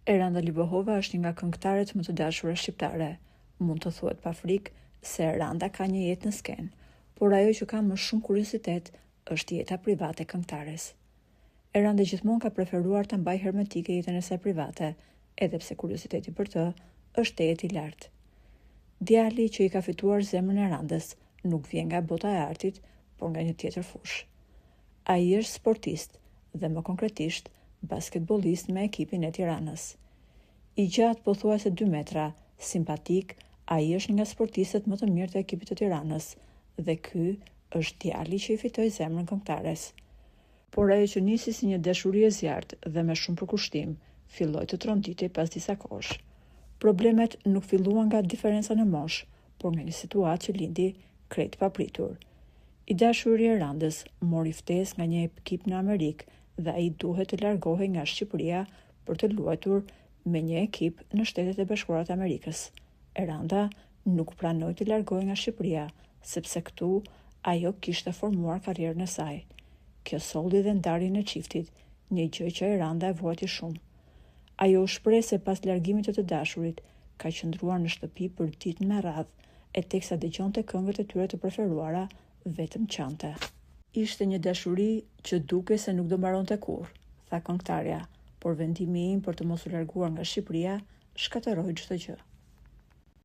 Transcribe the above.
Eranda Libohova është një nga këngëtarët më të dashura shqiptare. Mund të thuhet pa frikë se Eranda ka një jetë në skenë, por ajo që ka më shumë kuriozitet është jeta private e këngëtares. Eranda gjithmonë ka preferuar të mbajë hermetike jetën e saj private, edhe pse kurioziteti për të është tejet i lartë. Djali që i ka fituar zemrën e Erandës nuk vjen nga bota e artit, por nga një tjetër fushë. Ai është sportist dhe më konkretisht basketbolist me ekipin e Tiranës. I gjatë pothuajse 2 metra, simpatik, ai është një nga sportistët më të mirë të ekipit të Tiranës dhe ky është djali që i fitoi zemrën këngëtares. Por ajo që nisi si një dashuri e zjarrt dhe me shumë përkushtim, filloi të tronditej pas disa kohësh. Problemet nuk filluan nga diferenca në moshë, por nga një situatë që lindi krejt papritur. I dashuri i Erandës mori ftesë nga një ekip në Amerikë dhe ai duhet të largohej nga Shqipëria për të luajtur me një ekip në Shtetet e Bashkuara të Amerikës. Eranda nuk pranoi të largohej nga Shqipëria, sepse këtu ajo kishte formuar karrierën e saj. Kjo solli dhe ndarjen e çiftit, një gjë që Eranda e vuajti shumë. Ajo u shpreh se pas largimit të dashurit ka qëndruar në shtëpi për ditën me radhë, e teksa dëgjonte këngët e tyre të preferuara, vetëm qante. Ishte një dashuri që dukej se nuk do mbaronte kurrë, tha këngëtarja, por vendimi im për të mos u larguar nga Shqipëria shkatërroi çdo gjë.